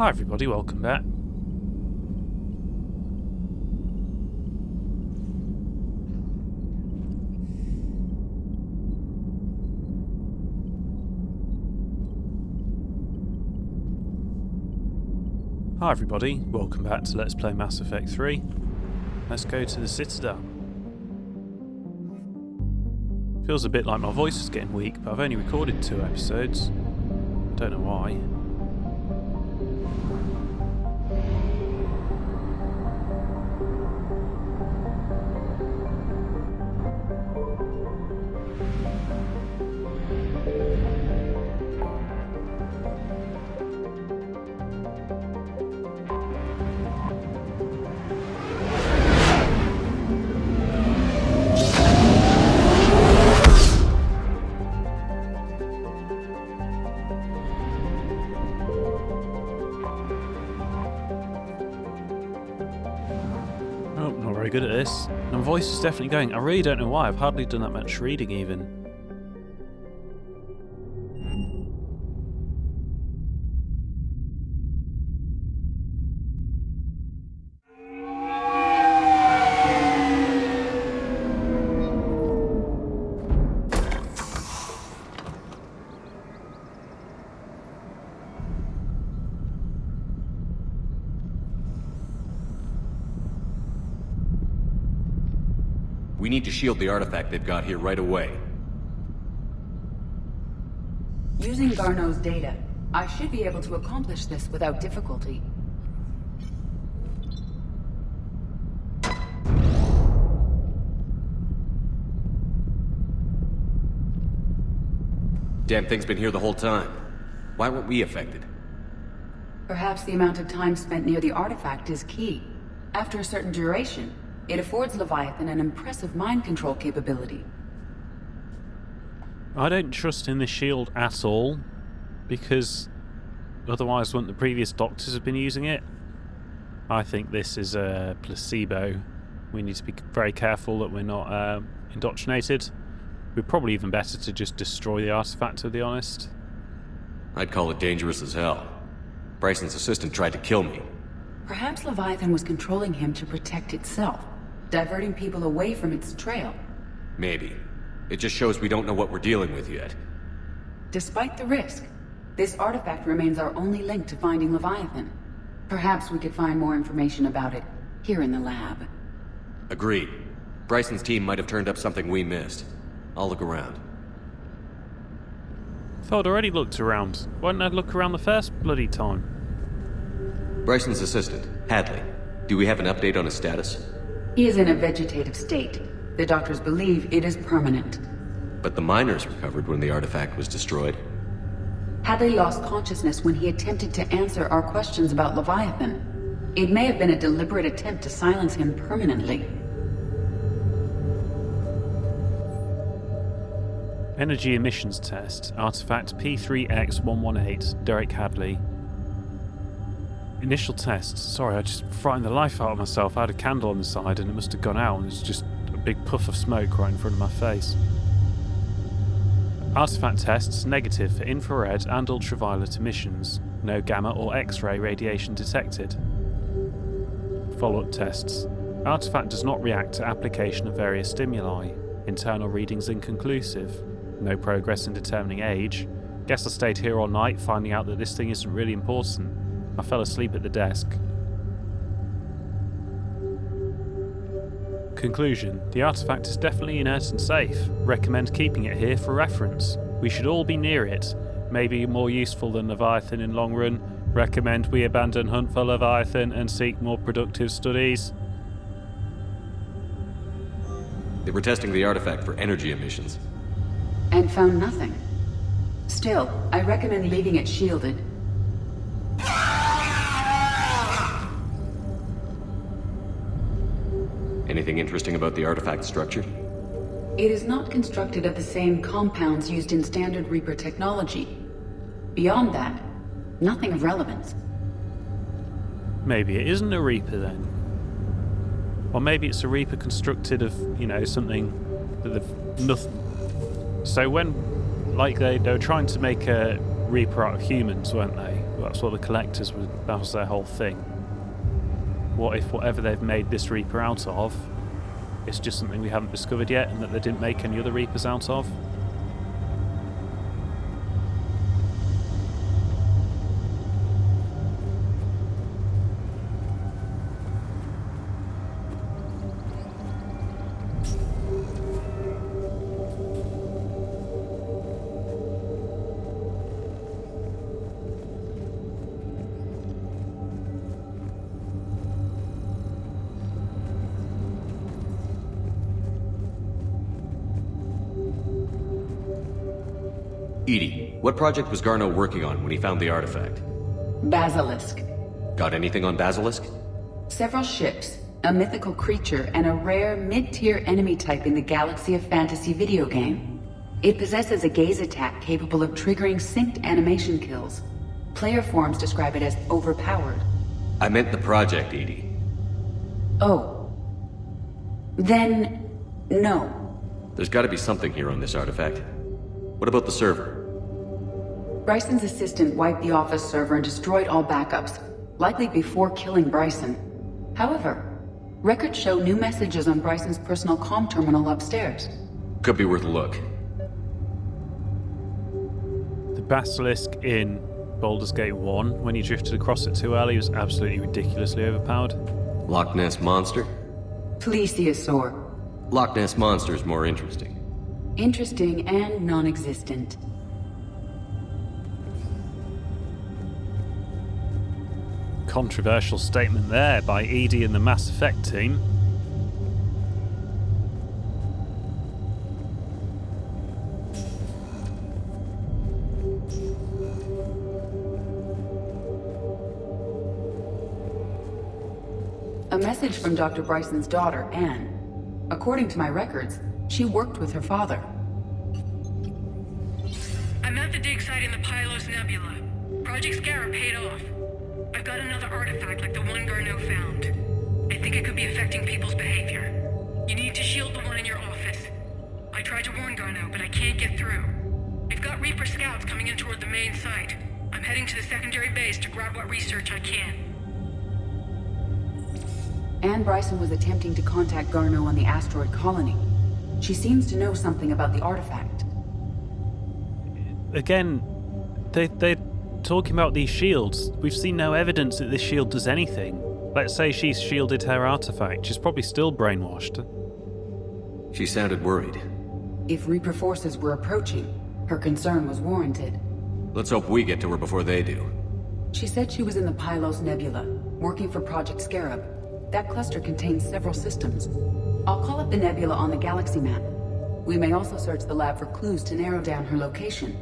Hi everybody, welcome back. Hi everybody, welcome back to Let's Play Mass Effect 3. Let's go to the Citadel. Feels a bit like my voice is getting weak, but I've only recorded 2 episodes. I don't know why. Good at this. My voice is definitely going. I really don't know why. I've hardly done that much reading even. We need to shield the artifact they've got here right away. Using Garneau's data, I should be able to accomplish this without difficulty. Damn thing's been here the whole time. Why weren't we affected? Perhaps the amount of time spent near the artifact is key. After a certain duration, it affords Leviathan an impressive mind control capability. I don't trust in this shield at all, because otherwise wouldn't the previous doctors have been using it? I think this is a placebo. We need to be very careful that we're not indoctrinated. We're probably even better to just destroy the artifact, to be honest. I'd call it dangerous as hell. Bryson's assistant tried to kill me. Perhaps Leviathan was controlling him to protect itself, diverting people away from its trail. Maybe. It just shows we don't know what we're dealing with yet. Despite the risk, this artifact remains our only link to finding Leviathan. Perhaps we could find more information about it here in the lab. Agreed. Bryson's team might have turned up something we missed. I'll look around. I'd already looked around. Why didn't I look around the first bloody time? Bryson's assistant, Hadley. Do we have an update on his status? He is in a vegetative state. The doctors believe it is permanent. But the miners recovered when the artifact was destroyed. Hadley lost consciousness when he attempted to answer our questions about Leviathan. It may have been a deliberate attempt to silence him permanently. Energy emissions test. Artifact P3X118. Derek Hadley. Initial tests. Sorry, I just frightened the life out of myself. I had a candle on the side and it must have gone out and there's just a big puff of smoke right in front of my face. Artifact tests negative for infrared and ultraviolet emissions. No gamma or X-ray radiation detected. Follow-up tests. Artifact does not react to application of various stimuli. Internal readings inconclusive. No progress in determining age. Guess I stayed here all night finding out that this thing isn't really important. I fell asleep at the desk. Conclusion. The artifact is definitely inert and safe. Recommend keeping it here for reference. We should all be near it. Maybe more useful than Leviathan in long run. Recommend we abandon hunt for Leviathan and seek more productive studies. They were testing the artifact for energy emissions. And found nothing. Still, I recommend leaving it shielded. Anything interesting about the artifact structure? It is not constructed of the same compounds used in standard Reaper technology. Beyond that, nothing of relevance. Maybe it isn't a Reaper then. Or maybe it's a Reaper constructed of, something that they've nothing. So when, like they were trying to make a Reaper out of humans, weren't they? That's what the Collectors were, that was their whole thing. What if whatever they've made this Reaper out of is just something we haven't discovered yet and that they didn't make any other Reapers out of? Edie, what project was Garneau working on when he found the artifact? Basilisk. Got anything on Basilisk? Several ships, a mythical creature, and a rare mid-tier enemy type in the Galaxy of Fantasy video game. It possesses a gaze attack capable of triggering synced animation kills. Player forums describe it as overpowered. I meant the project, Edie. Oh. Then, no. There's gotta be something here on this artifact. What about the server? Bryson's assistant wiped the office server and destroyed all backups, likely before killing Bryson. However, records show new messages on Bryson's personal comm terminal upstairs. Could be worth a look. The Basilisk in Baldur's Gate 1, when you drifted across it too early, was absolutely ridiculously overpowered. Loch Ness Monster? Plesiosaur. Loch Ness Monster is more interesting. Interesting and non-existent. Controversial statement there by Edie and the Mass Effect team. A message from Dr. Bryson's daughter, Anne. According to my records, she worked with her father. I'm at the dig site in the Pylos Nebula. Project Scarab paid off. I've got another artifact like the one Garneau found. I think it could be affecting people's behavior. You need to shield the one in your office. I tried to warn Garneau, but I can't get through. We've got Reaper scouts coming in toward the main site. I'm heading to the secondary base to grab what research I can. Anne Bryson was attempting to contact Garneau on the asteroid colony. She seems to know something about the artifact. Again, they're talking about these shields. We've seen no evidence that this shield does anything. Let's say she's shielded her artifact. She's probably still brainwashed. She sounded worried. If Reaper forces were approaching, her concern was warranted. Let's hope we get to her before they do. She said she was in the Pylos Nebula, working for Project Scarab. That cluster contains several systems. I'll call up the nebula on the galaxy map. We may also search the lab for clues to narrow down her location.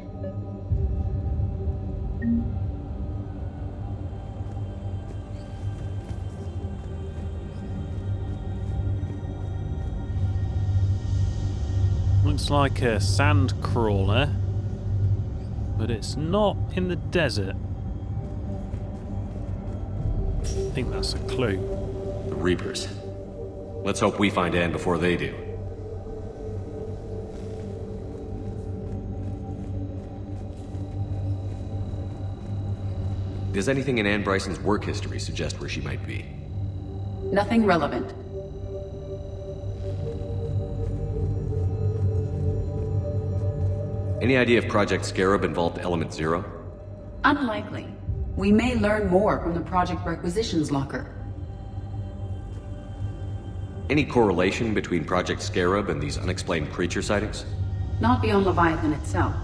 Looks like a sand crawler, but it's not in the desert. I think that's a clue. The Reapers. Let's hope we find Anne before they do. Does anything in Anne Bryson's work history suggest where she might be? Nothing relevant. Any idea if Project Scarab involved Element Zero? Unlikely. We may learn more from the Project Requisitions Locker. Any correlation between Project Scarab and these unexplained creature sightings? Not beyond Leviathan itself.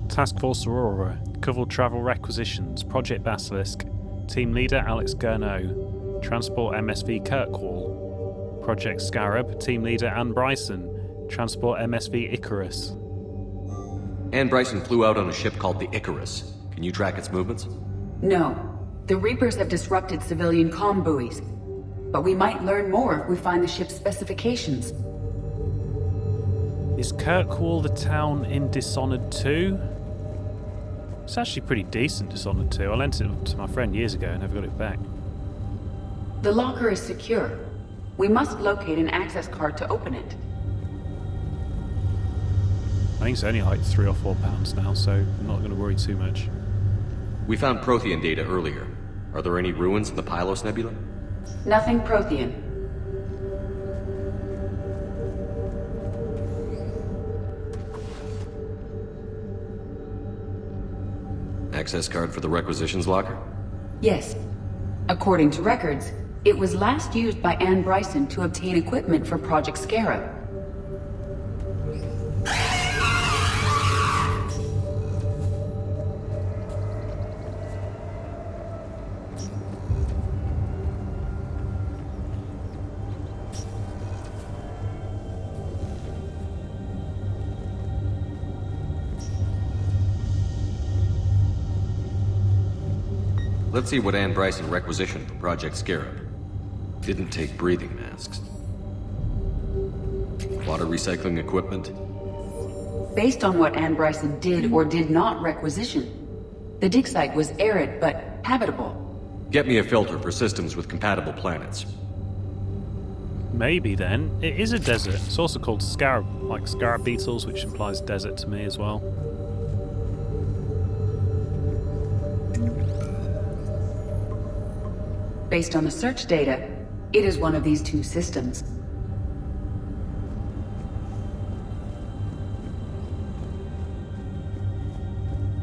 Task Force Aurora, Covered Travel Requisitions, Project Basilisk, Team Leader Alex Garneau, Transport MSV Kirkwall, Project Scarab, Team Leader Anne Bryson, Transport MSV Icarus. Anne Bryson flew out on a ship called the Icarus. Can you track its movements? No. The Reapers have disrupted civilian comm buoys. But we might learn more if we find the ship's specifications. Is Kirkwall the town in Dishonored 2? It's actually pretty decent, Dishonored 2. I lent it to my friend years ago and never got it back. The locker is secure. We must locate an access card to open it. think it's only like 3 or 4 pounds now, so I'm not going to worry too much. We found Prothean data earlier. Are there any ruins in the Pylos Nebula? Nothing Prothean. Access card for the requisitions locker? Yes. According to records, it was last used by Anne Bryson to obtain equipment for Project Scarab. Let's see what Anne Bryson requisitioned for Project Scarab. Didn't take breathing masks. Water recycling equipment. Based on what Anne Bryson did or did not requisition, the dig site was arid but habitable. Get me a filter for systems with compatible planets. Maybe then. It is a desert. It's also called scarab, like scarab beetles, which implies desert to me as well. Based on the search data, it is one of these two systems.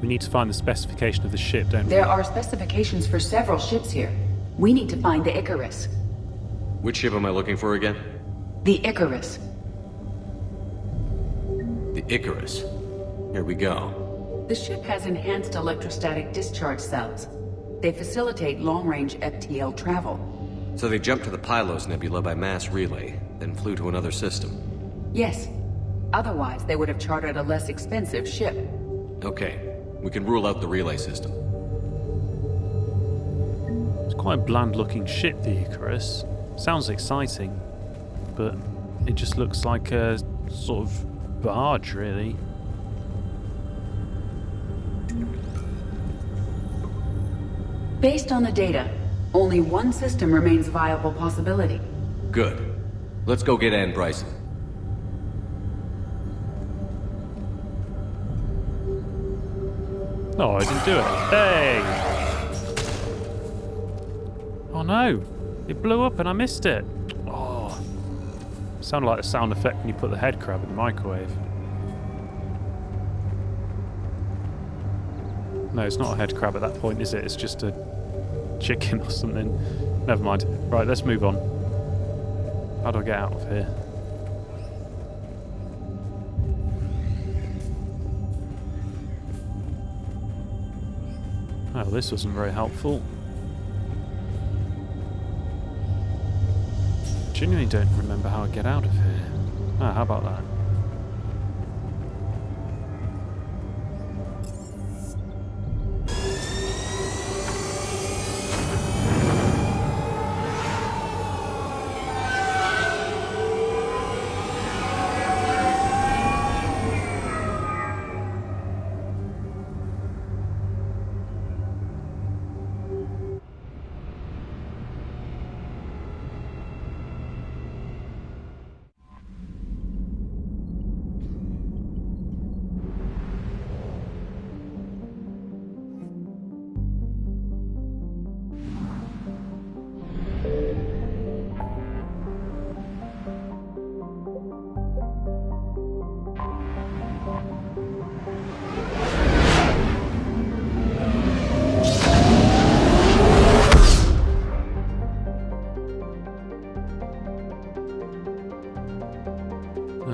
We need to find the specification of the ship, don't we? There are specifications for several ships here. We need to find the Icarus. Which ship am I looking for again? The Icarus. The Icarus. Here we go. The ship has enhanced electrostatic discharge cells. They facilitate long-range FTL travel. So they jumped to the Pylos Nebula by mass relay, then flew to another system. Yes. Otherwise, they would have chartered a less expensive ship. Okay, we can rule out the relay system. It's quite a bland-looking ship, the Icarus. Sounds exciting, but it just looks like a sort of barge, really. Based on the data, only one system remains a viable possibility. Good. Let's go get Anne Bryson. Oh, I didn't do it. Hey! Oh no! It blew up and I missed it. Oh. Sounded like a sound effect when you put the head crab in the microwave. No, it's not a head crab at that point, is it? It's just a chicken or something. Never mind. Right, let's move on. How do I get out of here? Oh, this wasn't very helpful. Genuinely don't remember how I get out of here. Ah, how about that?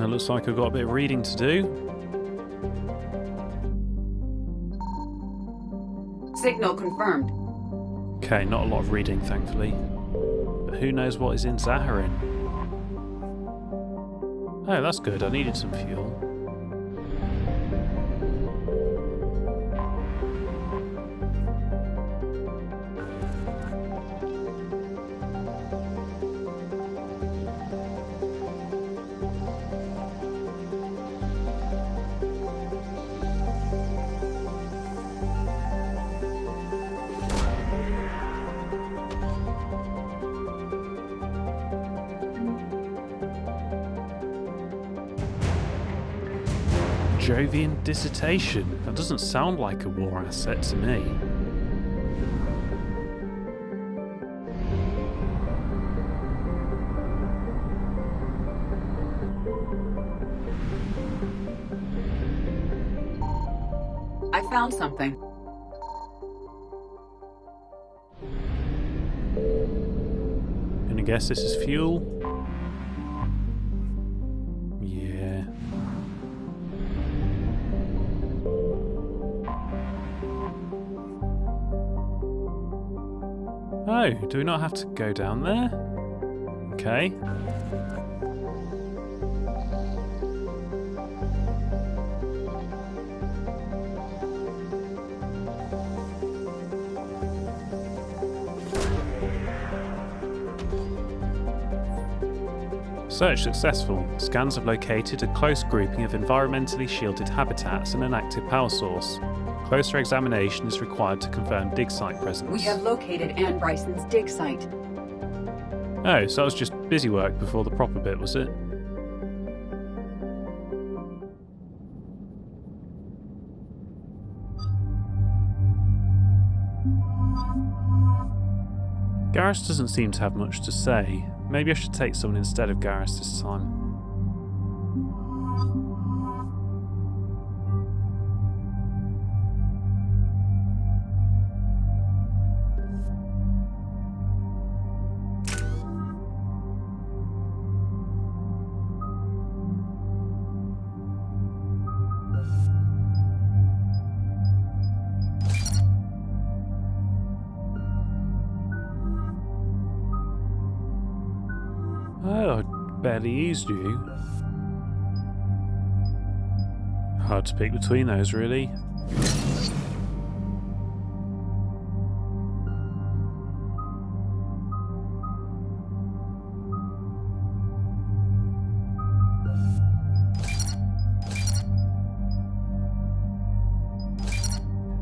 Looks like I've got a bit of reading to do. Signal confirmed. Okay, not a lot of reading, thankfully. But who knows what is in Zaharin? Oh, that's good. I needed some fuel. Jovian dissertation. That doesn't sound like a war asset to me. I found something. Gonna guess this is fuel? Yeah. Oh, do we not have to go down there? Okay. Search successful. Scans have located a close grouping of environmentally shielded habitats and an active power source. Closer examination is required to confirm dig site presence. We have located Anne Bryson's dig site. Oh, so that was just busy work before the proper bit, was it? Garrus doesn't seem to have much to say. Maybe I should take someone instead of Garrus this time. Oh, I barely used you. Hard to pick between those, really.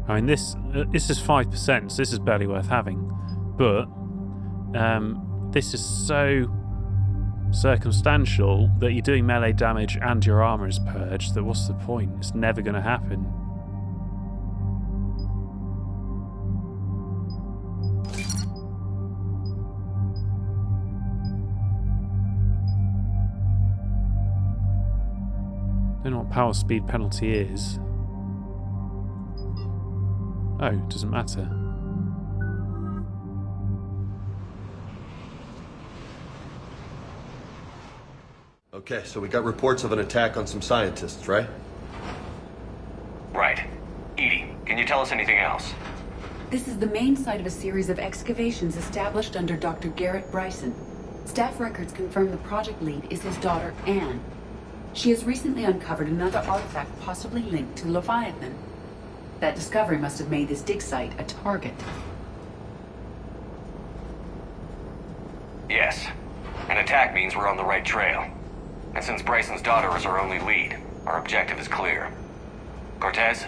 I mean, this is 5%, so this is barely worth having. But this is so circumstantial that you're doing melee damage and your armor is purged, that what's the point? It's never going to happen. Don't know what power speed penalty is. Oh, doesn't matter. Okay, so we got reports of an attack on some scientists, right? Right. Edie, can you tell us anything else? This is the main site of a series of excavations established under Dr. Garrett Bryson. Staff records confirm the project lead is his daughter, Anne. She has recently uncovered another artifact possibly linked to Leviathan. That discovery must have made this dig site a target. Yes. An attack means we're on the right trail. And since Bryson's daughter is our only lead, our objective is clear. Cortez?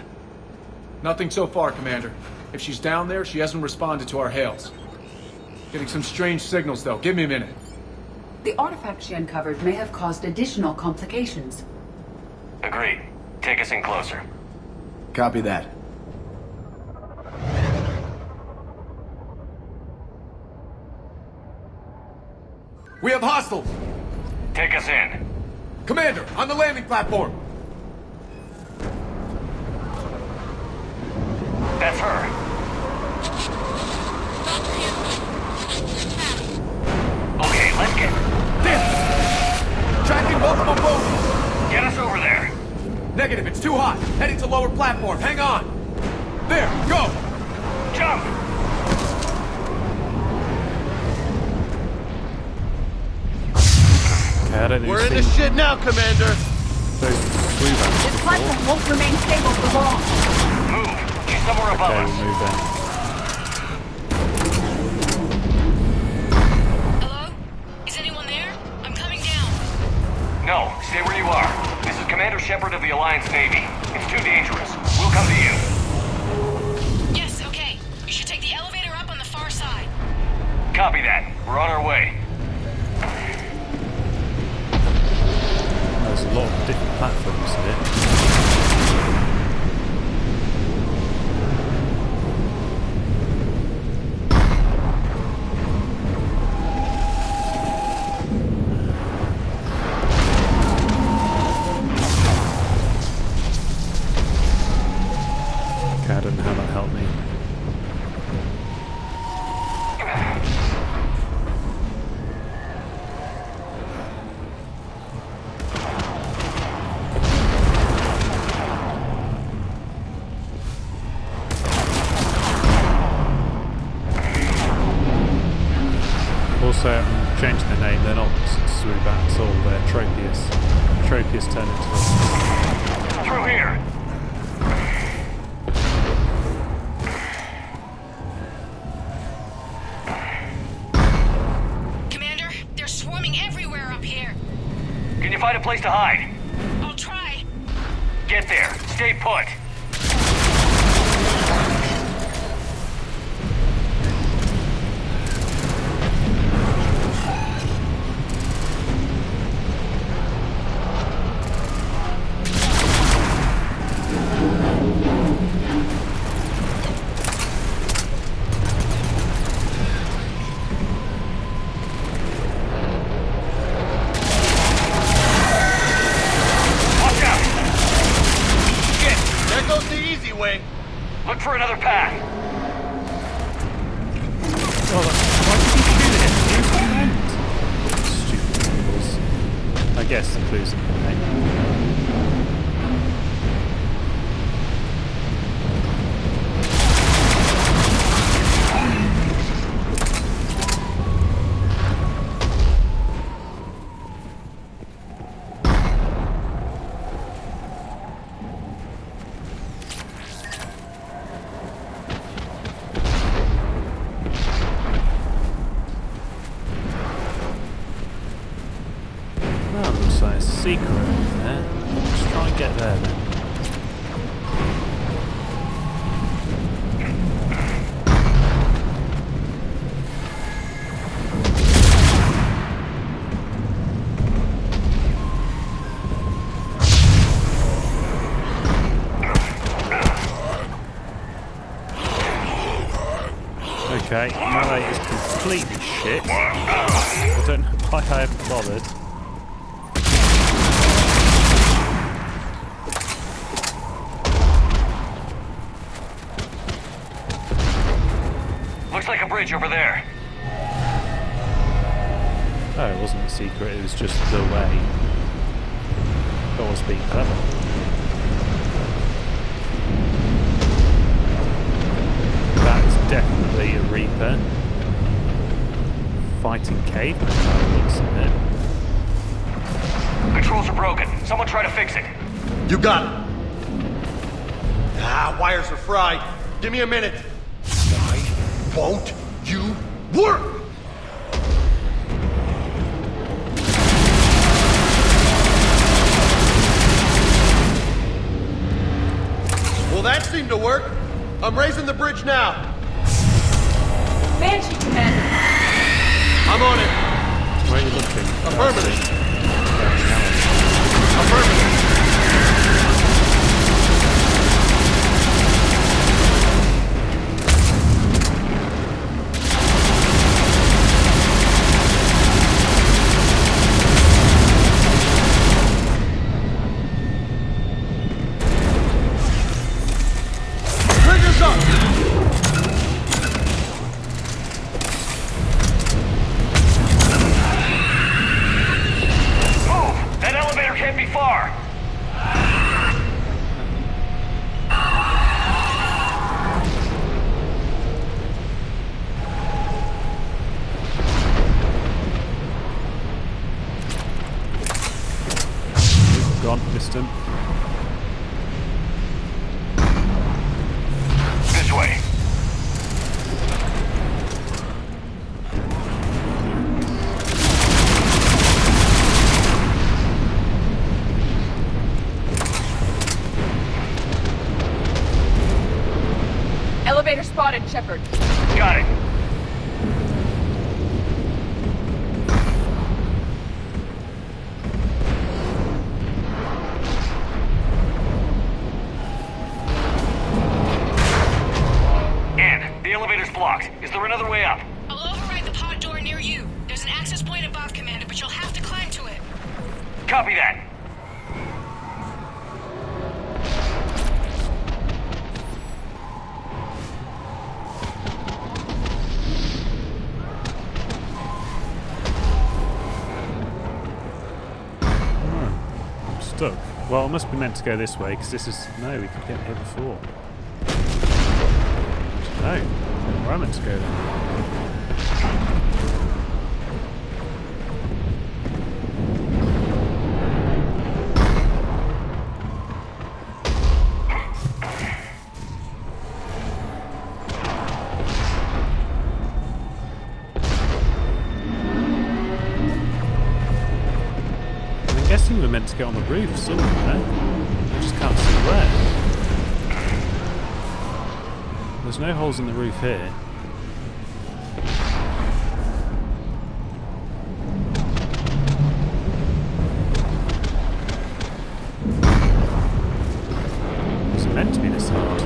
Nothing so far, Commander. If she's down there, she hasn't responded to our hails. Getting some strange signals, though. Give me a minute. The artifact she uncovered may have caused additional complications. Agreed. Take us in closer. Copy that. We have hostiles! Take us in. Commander, on the landing platform! That's her. Okay, let's get... Damn! Tracking multiple boats! Get us over there. Negative, it's too hot. Heading to lower platform. Hang on! There, go! Jump! Okay, I don't think We're in we've the seen shit now, Commander! those blue vans This platform won't remain stable for long. Move. She's somewhere above Okay, us. we'll move then. Hello? Is anyone there? I'm coming down. No, stay where you are. This is Commander Shepard of the Alliance Navy. It's too dangerous. We'll come to you. Yes, okay. You should take the elevator up on the far side. Copy that. We're on our way. There's a lot of different platforms here. Okay, I don't know how that helped me. Also, I'm changing the name, they're not Swoop at all, they're Tropius. Tropius turned into Through here! Commander, they're swarming everywhere up here. Can you find a place to hide? I'll try. Get there. Stay put. Look for another path. Oh, why did you shoot it? Stupid animals. I guess the clues in the name. Secret over there. Let's try and get there then. Okay, melee is completely shit. I don't know why I haven't bothered. Looks like a bridge over there. Oh, it wasn't a secret, it was just the way. I was being clever. That is definitely a Reaper. Fighting cavemen by the looks of it. Controls are broken. Someone try to fix it. You got it. Ah, wires are fried. Give me a minute. Why won't you work? Well, that seemed to work. I'm raising the bridge now. Banshee, Commander. I'm on it. Where are you looking? Affirmative. Affirmative. Affirmative. Distant. This way. Elevator spotted, Shepard. Got it. The elevator's blocked. Is there another way up? I'll override the pod door near you. There's an access point above, Commander, but you'll have to climb to it. Copy that. stuck. Well, I must be meant to go this way, because this is... No, we could get here before. No, where am I meant to go then? I'm guessing we're meant to get on the roof somewhere. I just can't see where. There's no holes in the roof here. Is it meant to be this hard?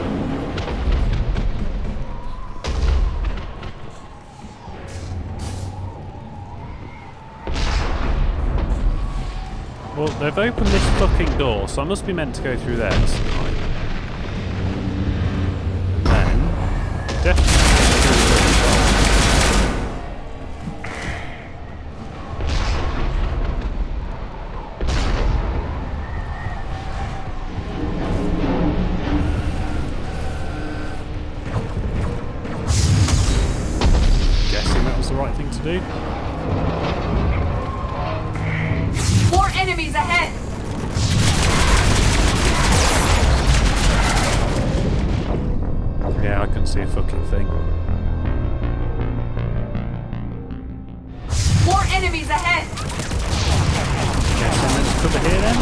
Well, they've opened this fucking door, so I must be meant to go through there. That's right. And then, definitely guessing that was the right thing to do. More enemies ahead! Yeah, I couldn't see a fucking thing. More enemies ahead! Guess I'm meant to cover here then?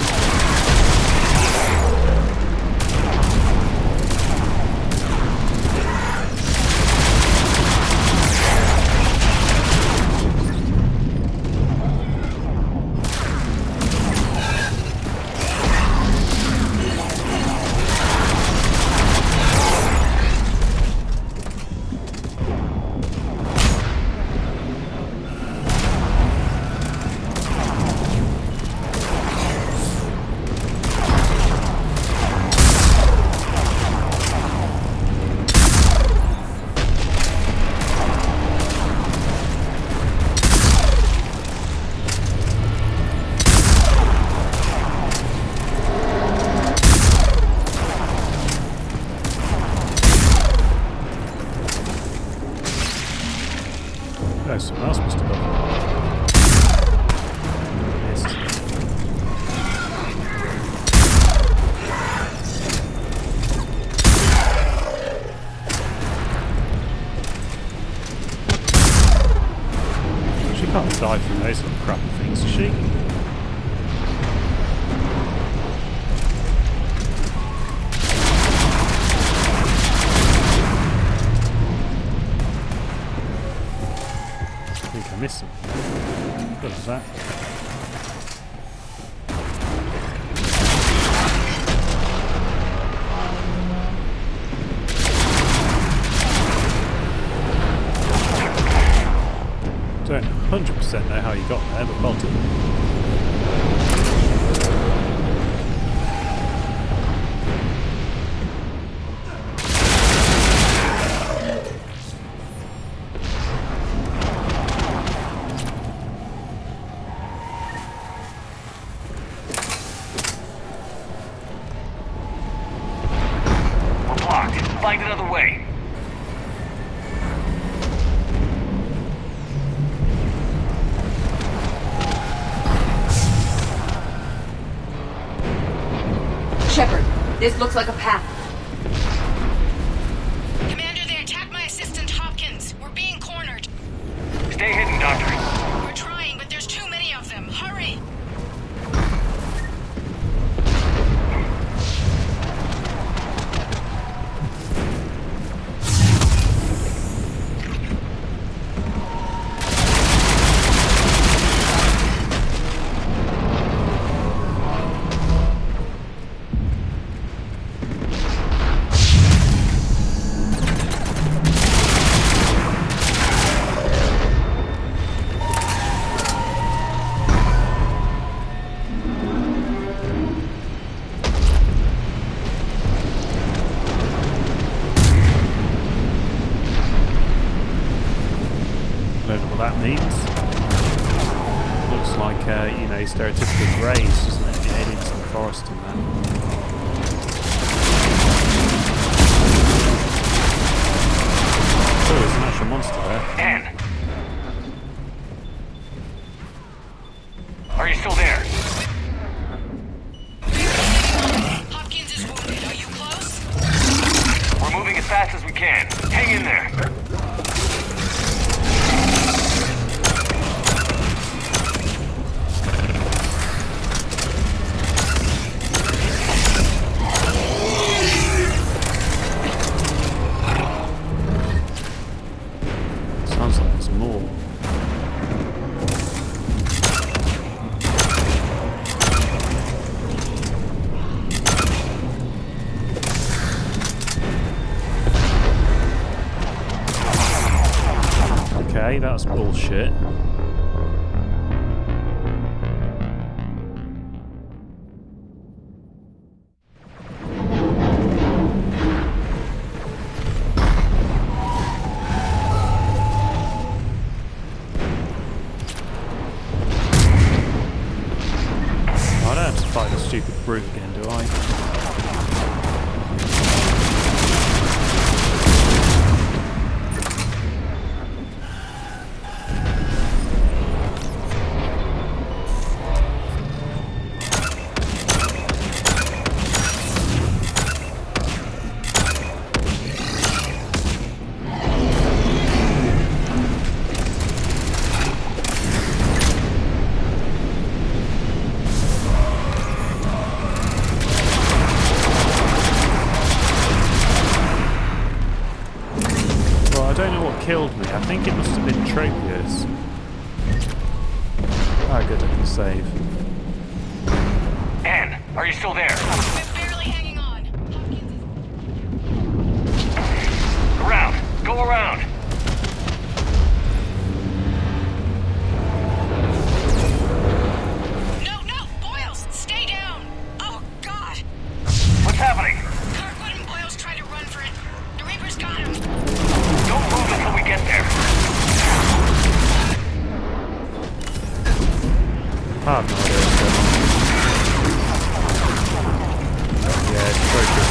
Oh, someone else must have done it. Missed. She can't die from those sort of crappy things, does she? I think I missed them. What was that? Don't 100% know how you got there, but well done. Find another way. Shepard, this looks like a path. Commander, they attacked my assistant Hopkins. We're being cornered. Stay hidden, Doctor. We're trying, but there's too many of them. Hurry! Don't know what that means. Looks like, you know, stereotypical greys, doesn't it? The aliens. forest in there. Oh, there's an actual monster there. Ann! Are you still there? Hopkins is wounded. Are you close? We're moving as fast as we can. Hang in there. Sounds like there's more. Okay, that's bullshit. I don't have to fight the stupid brute again, do I? I don't know what killed me. I think it must have been Tropius. Ah, good, I can save. Ann, are you still there? I'm barely hanging on. Hopkins Around! Go around! No! Boyles! Stay down! Oh, God! What's happening? Kirkwood and Boyles tried to run for it. The Reaper's got him. Don't move until we get there. I have no idea what's going on. Yeah, it's Tropius.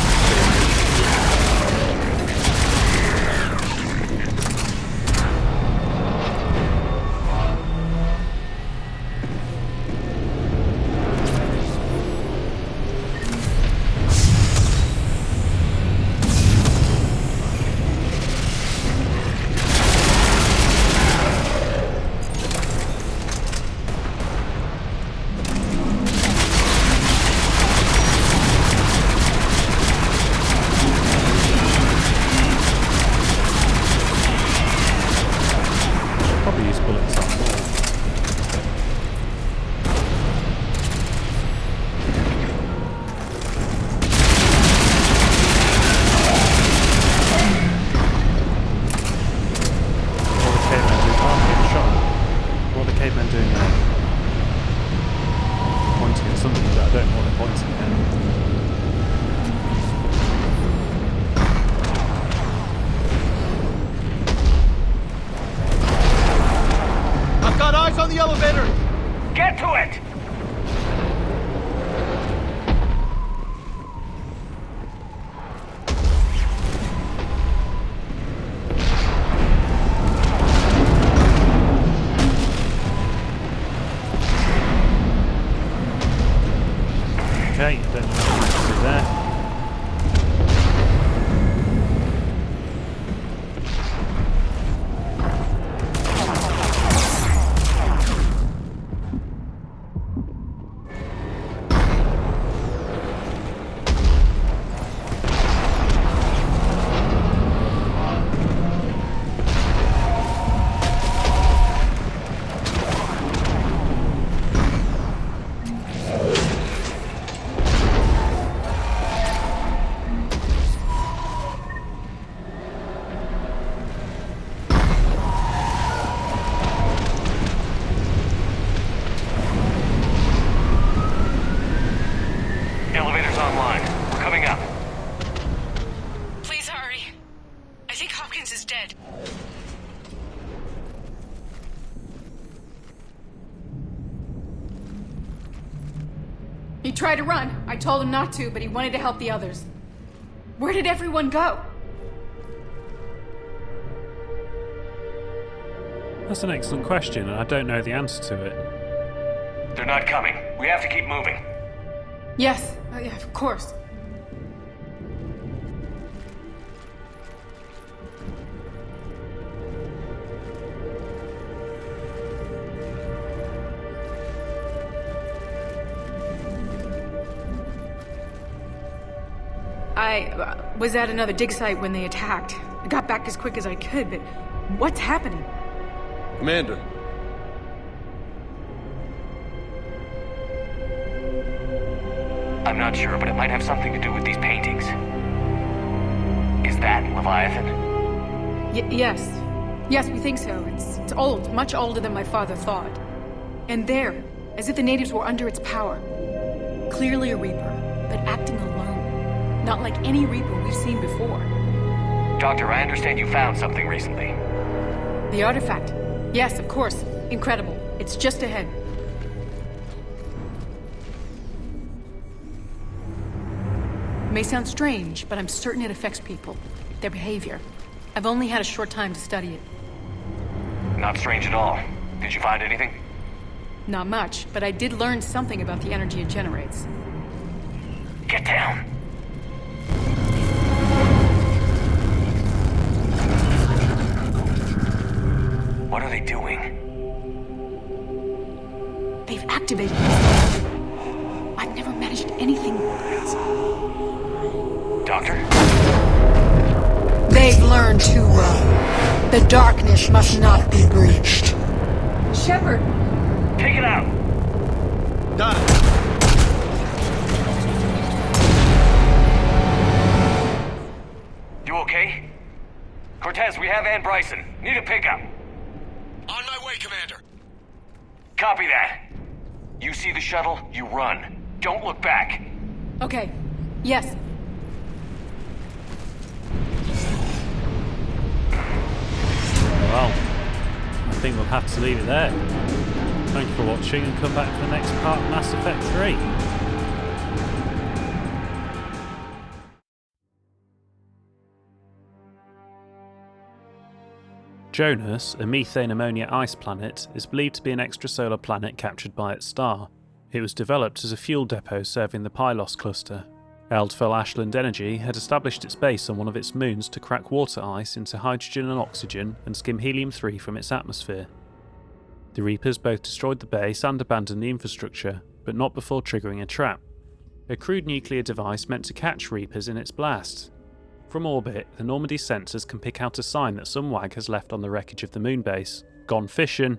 Probably use bullets on more. What are the cavemen doing? Oh, I'm getting shot. What are the cavemen doing now? Pointing at something that I don't know what they're pointing at. I've got eyes on the elevator! Get to it! Okay, I don't know what to do there. Elevator's online. We're coming up. Please hurry. I think Hopkins is dead. He tried to run. I told him not to, but he wanted to help the others. Where did everyone go? That's an excellent question, and I don't know the answer to it. They're not coming. We have to keep moving. Yes, yeah, of course. I was at another dig site when they attacked. I got back as quick as I could, but what's happening? Commander. I'm not sure, but it might have something to do with these paintings. Is that Leviathan? Yes. Yes, we think so. It's old, much older than my father thought. And there, as if the natives were under its power. Clearly a Reaper, but acting alone. Not like any Reaper we've seen before. Doctor, I understand you found something recently. The artifact. Yes, of course. Incredible. It's just ahead. It may sound strange, but I'm certain it affects people. Their behavior. I've only had a short time to study it. Not strange at all. Did you find anything? Not much, but I did learn something about the energy it generates. Get down. What are they doing? They've activated it. I've never managed anything. Doctor? They've learned too well. The darkness must not be breached. Shepard! Take it out! Done. You okay? Cortez, we have Ann Bryson. Need a pickup. On my way, Commander. Copy that. You see the shuttle, you run. Don't look back. Okay. Yes. Well, I think we'll have to leave it there. Thank you for watching, and come back for the next part of Mass Effect 3. Jonas, a methane-ammonia ice planet, is believed to be an extrasolar planet captured by its star. It was developed as a fuel depot serving the Pylos cluster. Eldfell Ashland Energy had established its base on one of its moons to crack water ice into hydrogen and oxygen and skim helium-3 from its atmosphere. The Reapers both destroyed the base and abandoned the infrastructure, but not before triggering a trap. A crude nuclear device meant to catch Reapers in its blast. From orbit, the Normandy sensors can pick out a sign that some wag has left on the wreckage of the moon base. Gone fishing!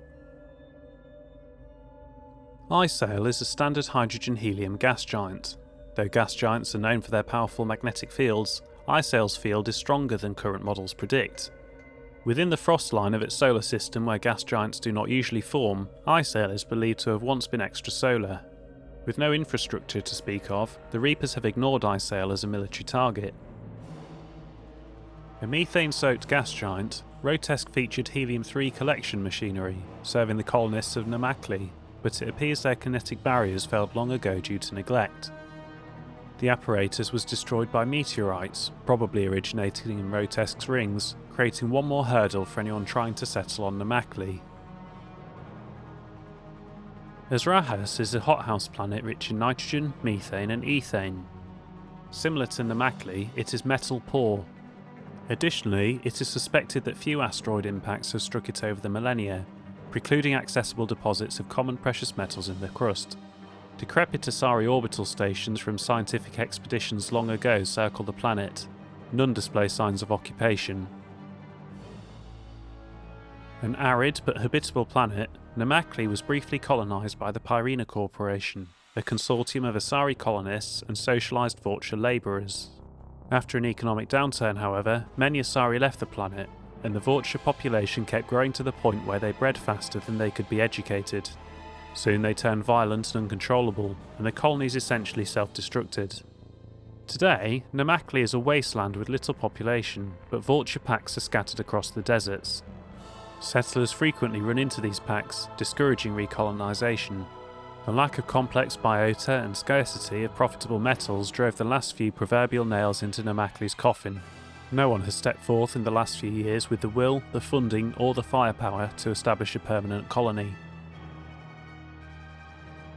iSail is a standard hydrogen-helium gas giant. Though gas giants are known for their powerful magnetic fields, iSail's field is stronger than current models predict. Within the frost line of its solar system, where gas giants do not usually form, iSail is believed to have once been extrasolar. With no infrastructure to speak of, the Reapers have ignored iSail as a military target. A methane-soaked gas giant, Rotesk featured helium-3 collection machinery, serving the colonists of Namakli, but it appears their kinetic barriers failed long ago due to neglect. The apparatus was destroyed by meteorites, probably originating in Rotesk's rings, creating one more hurdle for anyone trying to settle on Namakli. Azrahas is a hothouse planet rich in nitrogen, methane and ethane. Similar to Namakli, it is metal poor. Additionally, it is suspected that few asteroid impacts have struck it over the millennia, precluding accessible deposits of common precious metals in the crust. Decrepit Asari orbital stations from scientific expeditions long ago circle the planet. None display signs of occupation. An arid but habitable planet, Namakli was briefly colonised by the Pyrena Corporation, a consortium of Asari colonists and socialised Vorcha labourers. After an economic downturn, however, many Asari left the planet, and the Vorcha population kept growing to the point where they bred faster than they could be educated. Soon they turned violent and uncontrollable, and the colonies essentially self-destructed. Today, Namakli is a wasteland with little population, but Vorcha packs are scattered across the deserts. Settlers frequently run into these packs, discouraging recolonisation. The lack of complex biota and scarcity of profitable metals drove the last few proverbial nails into Namakli's coffin. No one has stepped forth in the last few years with the will, the funding, or the firepower to establish a permanent colony.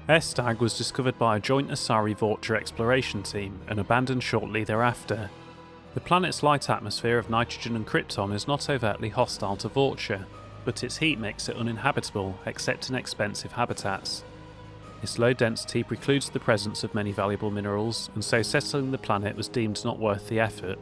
Estag was discovered by a joint Asari-Vorcha exploration team and abandoned shortly thereafter. The planet's light atmosphere of nitrogen and krypton is not overtly hostile to Vorcha, but its heat makes it uninhabitable except in expensive habitats. Its low density precludes the presence of many valuable minerals, and so settling the planet was deemed not worth the effort.